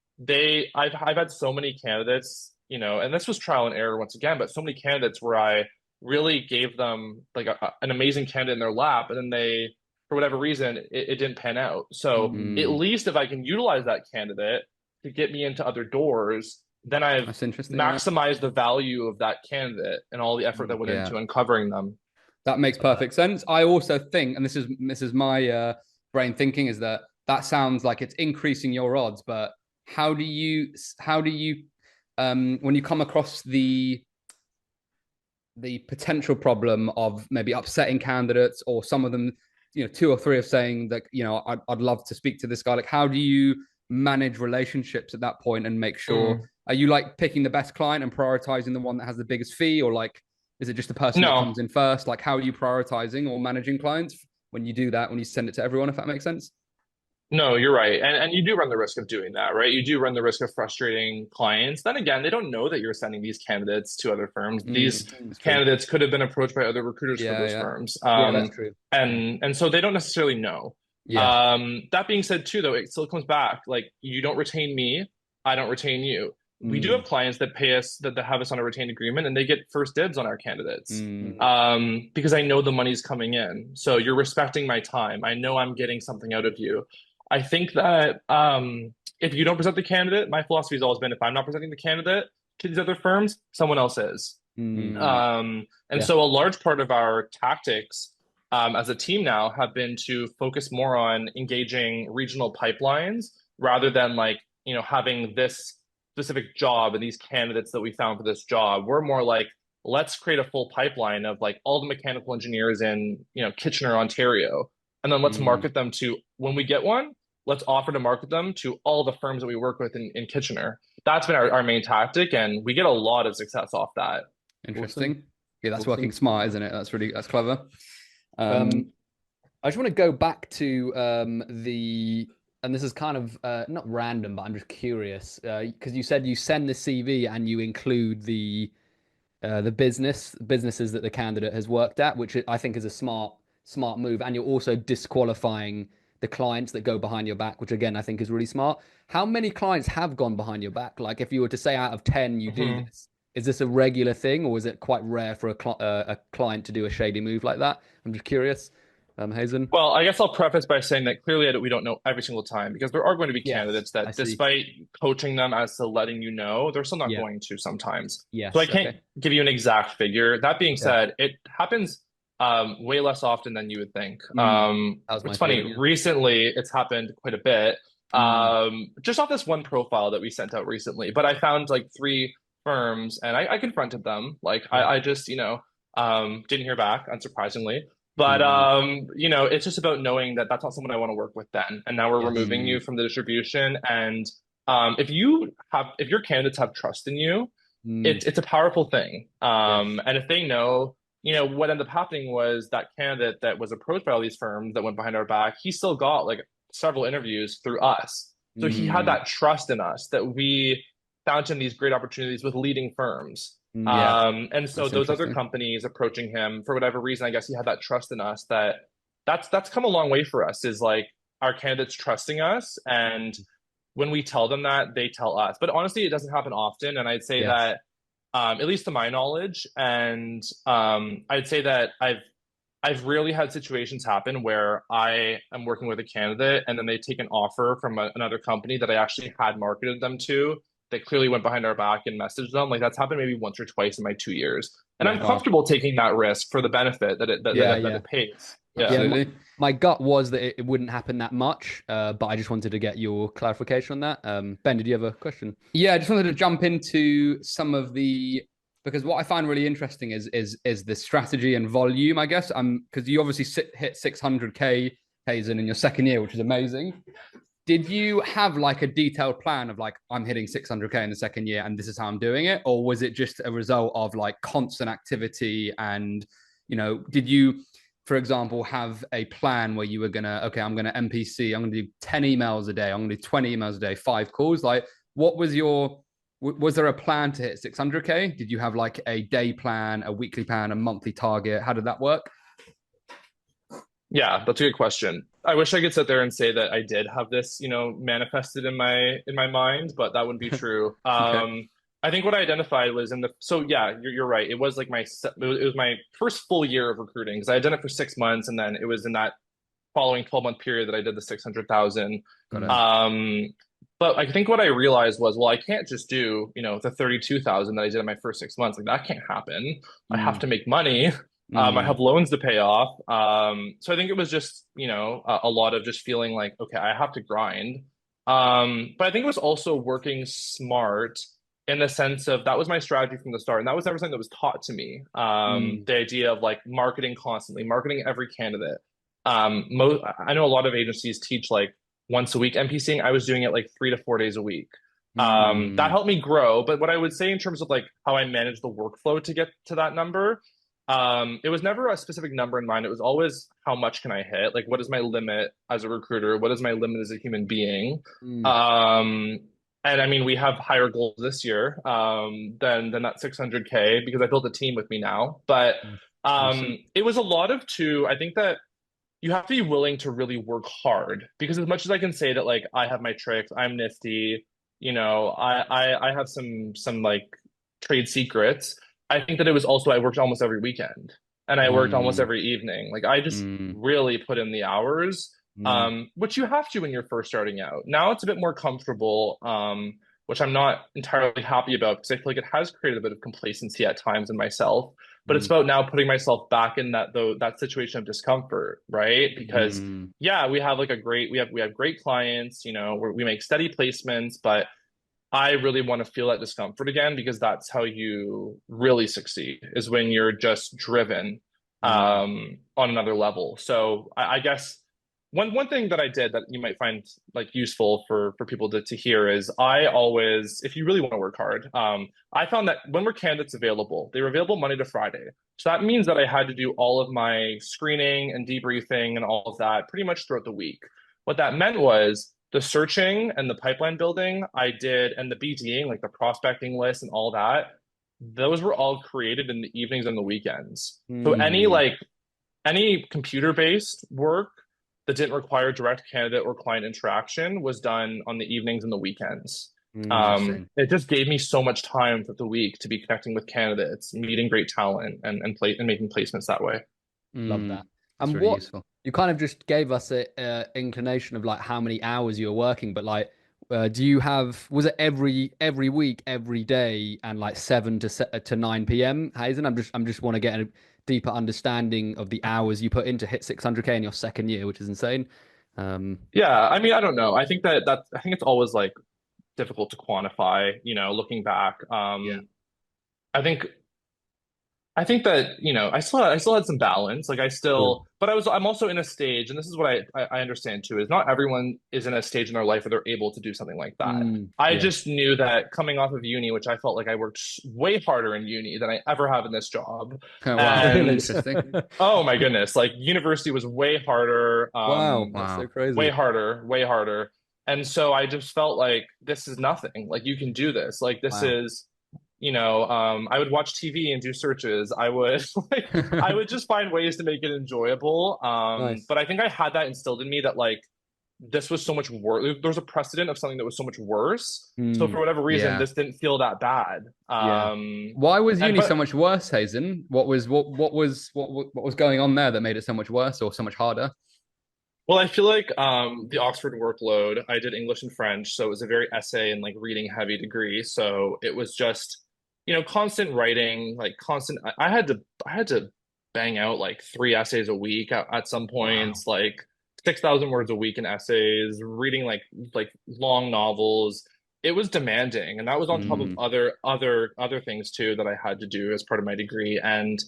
I've had so many candidates, and this was trial and error once again, but so many candidates where I really gave them like an amazing candidate in their lap, and then they, for whatever reason, it didn't pan out. So at Mm. least if I can utilize that candidate to get me into other doors, then I've That's interesting. Yeah. maximized the value of that candidate and all the effort that went Yeah. into uncovering them. That makes perfect sense. I also think, and this is my brain thinking, is that that sounds like it's increasing your odds. But how do you when you come across the potential problem of maybe upsetting candidates, or some of them, two or three of saying that, I'd love to speak to this guy. Like, how do you manage relationships at that point and make sure? Are you like picking the best client and prioritizing the one that has the biggest fee, or like, is it just the person that No, comes in first? Like, how are you prioritizing or managing clients when you do that, when you send it to everyone, if that makes sense? No, you're right. And you do run the risk of doing that, right? You do run the risk of frustrating clients. Then again, they don't know that you're sending these candidates to other firms. These That's true. candidates could have been approached by other recruiters for Yeah, those yeah, firms. yeah. That's true. And so they don't necessarily know. Yeah. That being said, too, though, it still comes back. Like, you don't retain me, I don't retain you. We do have Mm, clients that pay us, that have us on a retained agreement, and they get first dibs on our candidates. mm, Because I know the money's coming in. So you're respecting my time. I know I'm getting something out of you. I think that if you don't present the candidate, my philosophy has always been, if I'm not presenting the candidate to these other firms, someone else is. mm. And Yeah. so a large part of our tactics as a team now have been to focus more on engaging regional pipelines rather than like, having this specific job and these candidates that we found for this job. We're more like, let's create a full pipeline of like all the mechanical engineers in, Kitchener, Ontario, and then let's Mm. market them to, when we get one, let's offer to market them to all the firms that we work with in Kitchener. That's been our main tactic, and we get a lot of success off that. Interesting. Yeah, that's working smart, isn't it? That's clever. I just want to go back to and this is kind of not random, but I'm just curious because you said you send the CV and you include the businesses that the candidate has worked at, which I think is a smart move, and you're also disqualifying the clients that go behind your back, which again I think is really smart. How many clients have gone behind your back? Like, if you were to say out of 10 you do Mhm. this, is this a regular thing, or is it quite rare for a client to do a shady move like that? I'm just curious, Hazen. Well, I guess I'll preface by saying that clearly we don't know every single time, because there are going to be Yes, candidates I that, see. despite coaching them as to letting you know, they're still not Yeah. going to sometimes. So I Yes. can't Okay. give you an exact figure. That being Yeah. said, it happens way less often than you would think. That was my It's funny, feeling. recently it's happened quite a bit. Yeah. Just off this one profile that we sent out recently, but I found like three firms, and I confronted them. Like, Yeah. I just, didn't hear back, unsurprisingly. But Mm. it's just about knowing that that's not someone I want to work with then. And now we're Yes. removing you Mm. from the distribution. And if your candidates have trust in you, Mm. it's a powerful thing. Yes. And if they know, what ended up happening was that candidate that was approached by all these firms that went behind our back, he still got like several interviews through us. So he had Mm. that trust in us that we found him these great opportunities with leading firms. Yeah, And so that's those other interesting. companies approaching him for whatever reason, I guess he had that trust in us, that's come a long way for us, is like our candidates trusting us. And when we tell them that, they tell us. But honestly, it doesn't happen often. And I'd say Yes. that, at least to my knowledge, and I'd say that I've rarely had situations happen where I am working with a candidate and then they take an offer from another company that I actually had marketed them to, that clearly went behind our back and messaged them. Like, that's happened maybe once or twice in my 2 years. And I'm Yeah. Wow. comfortable taking that risk for the benefit Yeah. that Yeah. it pays. Yeah. Yeah. Absolutely. My gut was that it wouldn't happen that much, but I just wanted to get your clarification on that. Ben, did you have a question? Yeah, I just wanted to jump into some of the, because what I find really interesting is the strategy and volume, I guess. Because you obviously hit 600K, Hazen, in your second year, which is amazing. Did you have like a detailed plan of like, I'm hitting 600K in the second year and this is how I'm doing it? Or was it just a result of like constant activity? And, did you, for example, have a plan where you were okay, I'm going to MPC, I'm going to do 10 emails a day, I'm going to do 20 emails a day, 5 calls? Like, what was was there a plan to hit 600K? Did you have like a day plan, a weekly plan, a monthly target? How did that work? Yeah, that's a good question. I wish I could sit there and say that I did have this, manifested in my mind, but that wouldn't be true. Okay. I think what I identified was so yeah, you're right. It was like it was my first full year of recruiting because I had done it for 6 months, and then it was in that following 12-month period that I did the 600,000. Got it. Um, but I think what I realized was, well, I can't just do, the 32,000 that I did in my first 6 months. Like that can't happen. I have Mm, to make money. I have mm, loans to pay off. So I think it was just, a lot of just feeling like, okay, I have to grind. But I think it was also working smart in the sense of that was my strategy from the start. And that was everything that was taught to me. mm, The idea of like marketing constantly, marketing every candidate. I know a lot of agencies teach like once a week NPCing. I was doing it like 3 to 4 days a week. That mm, helped me grow. But what I would say in terms of like how I manage the workflow to get to that number, it was never a specific number in mind. It was always how much can I hit? Like, what is my limit as a recruiter? What is my limit as a human being? mm. Um, and I mean, we have higher goals this year than that 600K because I built a team with me now. But Awesome. it was a lot of two. I think that you have to be willing to really work hard because as much as I can say that like I have my tricks, I'm nifty, I have some like trade secrets. I think that it was also I worked almost every weekend and I worked almost Mm, every evening. Like I just mm, really put in the hours, mm, which you have to when you're first starting out. Now it's a bit more comfortable, which I'm not entirely happy about because I feel like it has created a bit of complacency at times in myself, but it's mm, about now putting myself back in that situation of discomfort, right? Because mm, yeah, we have like we have great clients, we make steady placements, but I really want to feel that discomfort again because that's how you really succeed is when you're just driven mm, on another level. So I guess one thing that I did that you might find like useful for people to hear is I always, if you really want to work hard, I found that when were candidates available, they were available Monday to Friday. So that means that I had to do all of my screening and debriefing and all of that pretty much throughout the week. What that meant was the searching and the pipeline building I did, and the BDing, like the prospecting list and all that, those were all created in the evenings and the weekends. So mm, any computer-based work that didn't require direct candidate or client interaction was done on the evenings and the weekends. interesting. It just gave me so much time for the week to be connecting with candidates, meeting great talent, and making placements that way. Love that. Mm, that's And really what useful. you kind of just gave us a inclination of like how many hours you're working, but like, do you have, was it every week, every day, and like 7 to 9 p.m. Hazen? I'm just want to get a deeper understanding of the hours you put in to hit 600K in your second year, which is insane. Um, Yeah, I mean, I don't know. I think I think it's always like difficult to quantify, looking back. yeah. I think that, I still had some balance. Like Cool. but I'm also in a stage, and this is what I understand too, is not everyone is in a stage in their life where they're able to do something like that. I Yeah. just knew that coming off of uni, which I felt like I worked way harder in uni than I ever have in this job. Oh, wow. And Really? Interesting. oh my goodness, like university was way harder, Wow, that's so Wow. way crazy. harder, way harder. And so I just felt like this is nothing. Like you can do this. Like this Wow. is I would watch TV and do searches. I would I would just find ways to make it enjoyable. Nice. But I think I had that instilled in me that like this was so much worse. There was a precedent of something that was so much worse. So for Mm, whatever reason, Yeah. this didn't feel that bad. yeah. Why was And uni so but much worse, Hazen? What was going on there that made it so much worse or so much harder? well, I feel like the Oxford workload, I did English and French, so it was a very essay and like reading heavy degree. So it was just, constant writing, like constant I had to bang out like 3 essays a week at some Wow. points, like 6,000 words a week in essays, reading like long novels. It was demanding, and that was on top of Mm, other things too that I had to do as part of my degree. And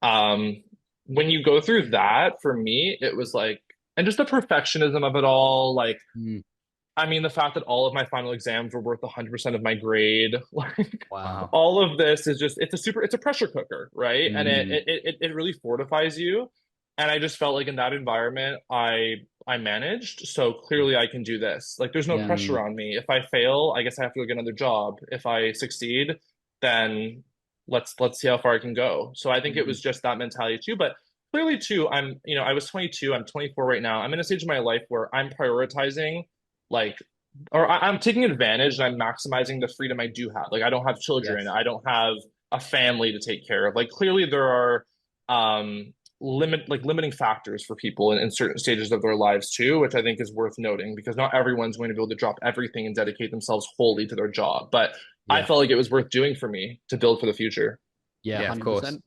um when you go through that, for me, it was like and just the perfectionism of it all, like mm, I mean the fact that all of my final exams were worth 100% of my grade, like wow. all of this is just it's a pressure cooker, right? And it mm, it it really fortifies you. And I just felt like in that environment I managed, so clearly I can do this. Like there's no Yeah. pressure on me. If I fail, I guess I have to go get another job. If I succeed, then let's see how far I can go. So I think it Mm, was just that mentality too. But clearly too, I was 22, I'm 24 right now. I'm in a stage of my life where I'm prioritizing like I'm taking advantage and I'm maximizing the freedom I do have. Like I don't have children, Yes. I don't have a family to take care of. Like clearly there are limiting factors for people in certain stages of their lives too, which I think is worth noting because not everyone's going to be able to drop everything and dedicate themselves wholly to their job. But I Yeah. felt like it was worth doing for me to build for the future. Yeah, Yeah, of course. 100%.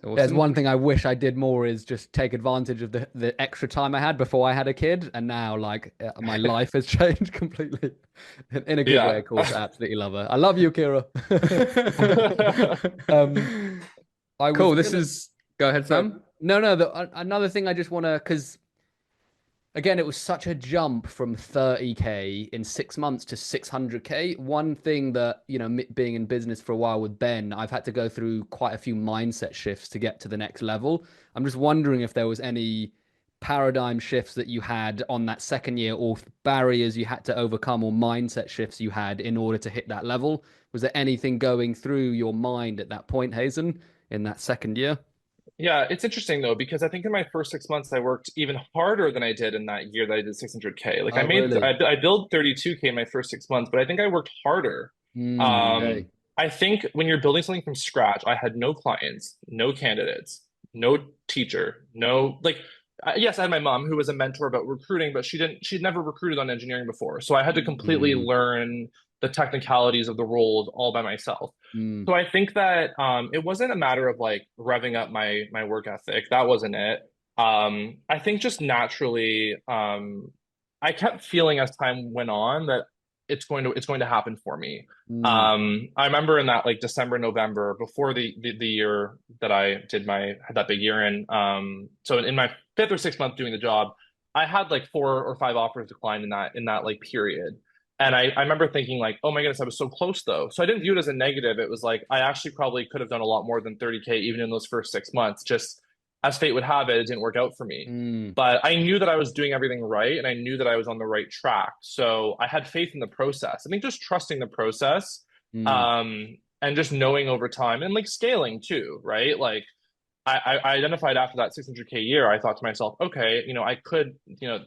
There's Awesome. one thing I wish I did more is just take advantage of the extra time I had before I had a kid, and now like my life has changed completely in a good way. Yeah. Of course, I absolutely love her. I love you, Kira. I was Cool. This gonna. is, go ahead, Sorry. Sam. No, no. Another thing I just want to, because again, it was such a jump from 30K in 6 months to 600K. One thing that, being in business for a while with Ben, I've had to go through quite a few mindset shifts to get to the next level. I'm just wondering if there was any paradigm shifts that you had on that second year, or barriers you had to overcome, or mindset shifts you had in order to hit that level. Was there anything going through your mind at that point, Hazen, in that second year? Yeah, it's interesting though, because I think in my first 6 months, I worked even harder than I did in that year that I did 600K. Like Oh, really? I billed 32K in my first 6 months, but I think I worked harder. Okay. I think when you're building something from scratch, I had no clients, no candidates, no teacher, no, like, yes, I had my mom who was a mentor about recruiting, but she'd never recruited on engineering before. So I had to completely Mm, learn the technicalities of the role all by myself. Mm. So I think that it wasn't a matter of like revving up my work ethic. That wasn't it. I think just naturally, I kept feeling as time went on that it's going to happen for me. Mm. I remember in that like December, November, before the year that I had that big year in. So in my fifth or sixth month doing the job, I had like 4 or 5 offers declined in that like period. And I remember thinking like, oh my goodness, I was so close though. So I didn't view it as a negative. It was like I actually probably could have done a lot more than 30K even in those first 6 months. Just as fate would have it, it didn't work out for me. Mm. But I knew that I was doing everything right and I knew that I was on the right track. So I had faith in the process. I think just trusting the process, Mm. and just knowing over time and like scaling too, right? Like I identified after that 600K year, I thought to myself, okay, I could,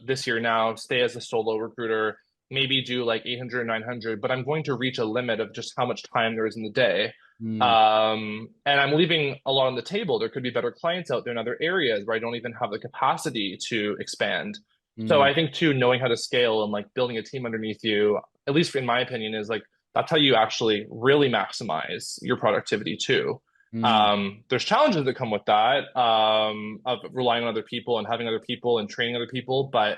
this year now stay as a solo recruiter, maybe do like 800 or 900, but I'm going to reach a limit of just how much time there is in the day. Mm. And I'm leaving a lot on the table. There could be better clients out there in other areas where I don't even have the capacity to expand. So Mm. I think too, knowing how to scale and like building a team underneath you, at least in my opinion, is like that's how you actually really maximize your productivity too. Mm. There's challenges that come with that, of relying on other people and having other people and training other people. But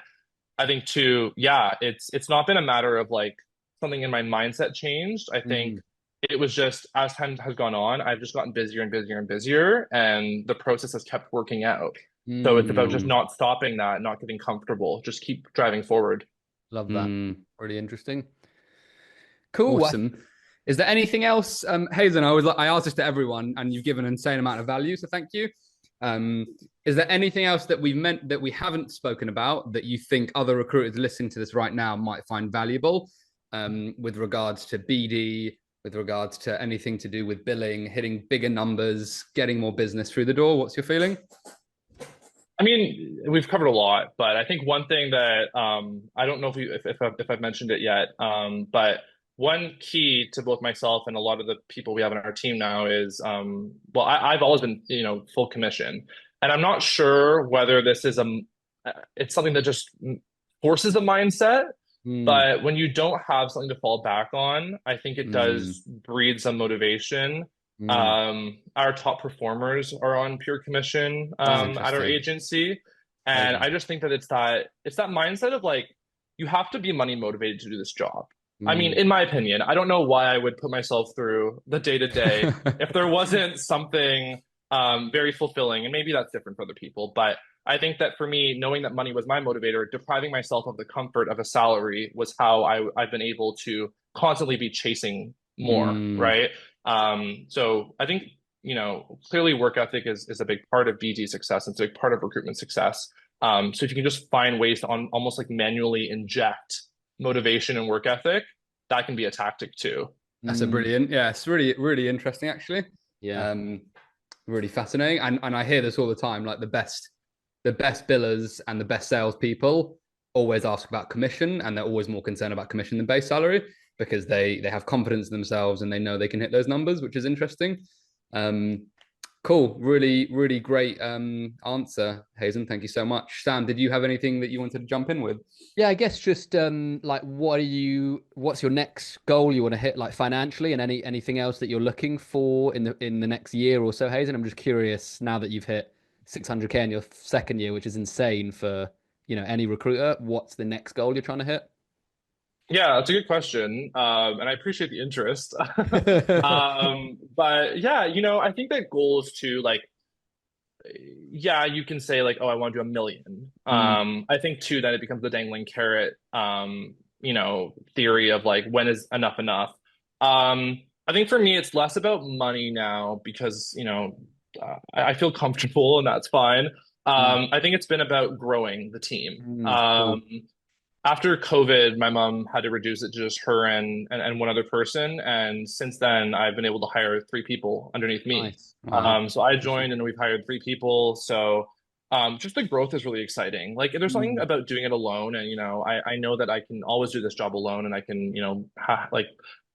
I think too, yeah, it's not been a matter of like something in my mindset changed. I think Mm. it was just as time has gone on, I've just gotten busier and busier and busier, and the process has kept working out. So it's about just Mm. mm, not stopping that, not getting comfortable, just keep driving forward. Love that. mm. Really interesting. Cool. Awesome. Is there anything else, Hazen? I asked this to everyone, and you've given an insane amount of value, so thank you. Um, is there anything else that we haven't spoken about that you think other recruiters listening to this right now might find valuable, with regards to BD, with regards to anything to do with billing, hitting bigger numbers, getting more business through the door? What's your feeling? I mean, we've covered a lot, but I think one thing that I don't know if I've mentioned it yet, but one key to both myself and a lot of the people we have on our team now is, well, I've always been, full commission, and I'm not sure whether this is it's something that just forces a mindset, Mm. but when you don't have something to fall back on, I think it Mm, does breed some motivation. Mm. Our top performers are on pure commission that's at our interesting. agency. And Crazy. I just think that it's that mindset of like you have to be money motivated to do this job. I mean, Mm. in my opinion, I don't know why I would put myself through the day to day if there wasn't something very fulfilling. And maybe that's different for other people, but I think that for me, knowing that money was my motivator, depriving myself of the comfort of a salary was how I've been able to constantly be chasing more, Mm, right? So I think, clearly work ethic is a big part of BD success. It's a big part of recruitment success. So if you can just find ways to almost like manually inject motivation and work ethic, that can be a tactic too. that's a Mm. brilliant. Yeah, it's really, really interesting, actually. Yeah. Um, really fascinating. And I hear this all the time, like the best billers and the best salespeople always ask about commission, and they're always more concerned about commission than base salary because they have confidence in themselves and they know they can hit those numbers, which is interesting. Cool. Really, really great answer, Hazen. Thank you so much. Sam, did you have anything that you wanted to jump in with? Yeah, I guess just like what's your next goal you want to hit, like financially, and anything else that you're looking for in the next year or so, Hazen? I'm just curious now that you've hit 600K in your second year, which is insane for, any recruiter. What's the next goal you're trying to hit? Yeah, that's a good question. And I appreciate the interest. But yeah, I think that goal is to like, yeah, you can say like, oh, I want to do 1 million. I think too that it becomes the dangling carrot, theory of like, when is enough enough? I think for me, it's less about money now because, I feel comfortable and that's fine. I think it's been about growing the team. Cool. After COVID, my mom had to reduce it to just her and one other person. And since then, I've been able to hire 3 people underneath me. Nice. Wow. So I joined and we've hired 3 people. So just the growth is really exciting. Like there's something about doing it alone. And, I know that I can always do this job alone and I can,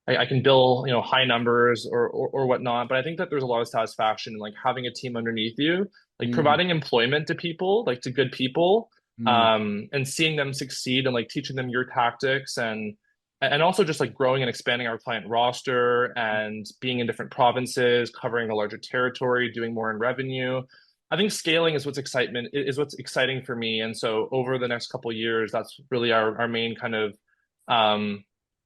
I can bill, high numbers or whatnot. But I think that there's a lot of satisfaction in like having a team underneath you, like providing employment to people, like to good people. And seeing them succeed and like teaching them your tactics and also just like growing and expanding our client roster and being in different provinces, covering a larger territory, doing more in revenue. I think scaling is what's exciting for me. And so over the next couple of years, that's really our main kind of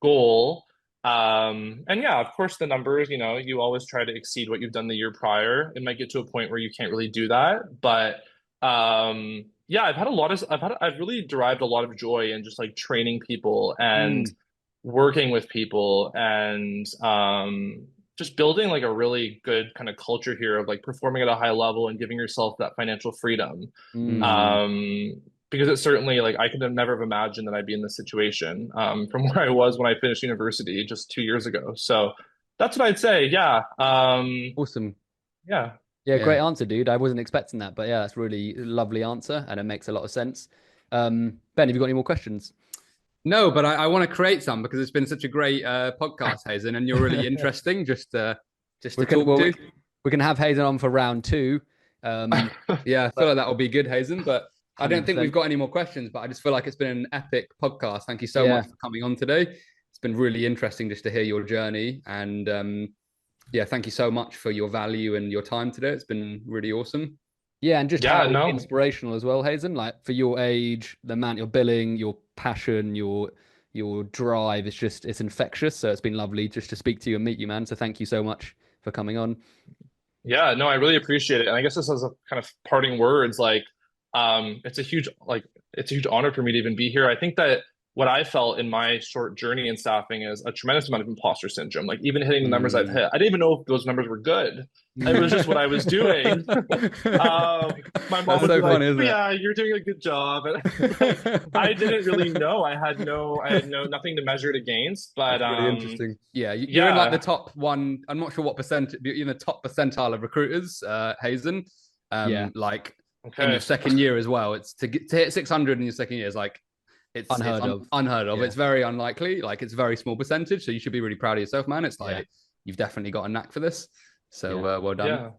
goal. And yeah, of course the numbers, you always try to exceed what you've done the year prior. It might get to a point where you can't really do that, but yeah, I've really derived a lot of joy in just like training people and working with people and just building like a really good kind of culture here of like performing at a high level and giving yourself that financial freedom. Because it's certainly like I could have never have imagined that I'd be in this situation from where I was when I finished university just 2 years ago. So that's what I'd say. Yeah. Awesome. Yeah. Yeah, great answer, dude. I wasn't expecting that, but yeah, that's really lovely answer, and it makes a lot of sense. Ben, have you got any more questions? No, but I want to create some because it's been such a great podcast, Hazen, and you're really interesting. Just to talk to. We can have Hazen on for round 2. Yeah, I feel like that will be good, Hazen. But I don't think we've got any more questions. But I just feel like it's been an epic podcast. Thank you so much for coming on today. It's been really interesting just to hear your journey and. Yeah, thank you so much for your value and your time today. It's been really awesome. Yeah, and just inspirational as well, Hazen. Like for your age, the amount you're billing, your passion, your drive, it's infectious. So it's been lovely just to speak to you and meet you, man. So thank you so much for coming on. Yeah, no, I really appreciate it. And I guess this is a kind of parting words, like it's a huge honor for me to even be here. I think that what I felt in my short journey in staffing is a tremendous amount of imposter syndrome. Like even hitting the numbers I've hit, I didn't even know if those numbers were good. It was just what I was doing. My mom was like, "Yeah, you're doing a good job." I didn't really know. I had nothing to measure it against. But really interesting. Yeah, you're in like the top one. I'm not sure what percent. You're in the top percentile of recruiters, Hazen. Like in your second year as well. It's to hit 600 in your second year is like. It's unheard of. Yeah. It's very unlikely. Like it's a very small percentage. So you should be really proud of yourself, man. It's like you've definitely got a knack for this. So well done. Yeah.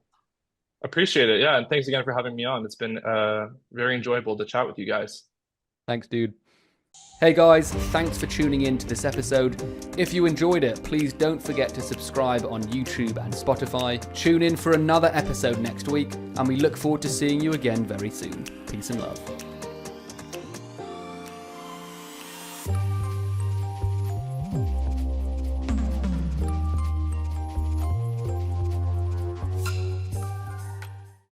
Appreciate it. Yeah. And thanks again for having me on. It's been very enjoyable to chat with you guys. Thanks, dude. Hey guys, thanks for tuning in to this episode. If you enjoyed it, please don't forget to subscribe on YouTube and Spotify. Tune in for another episode next week, and we look forward to seeing you again very soon. Peace and love.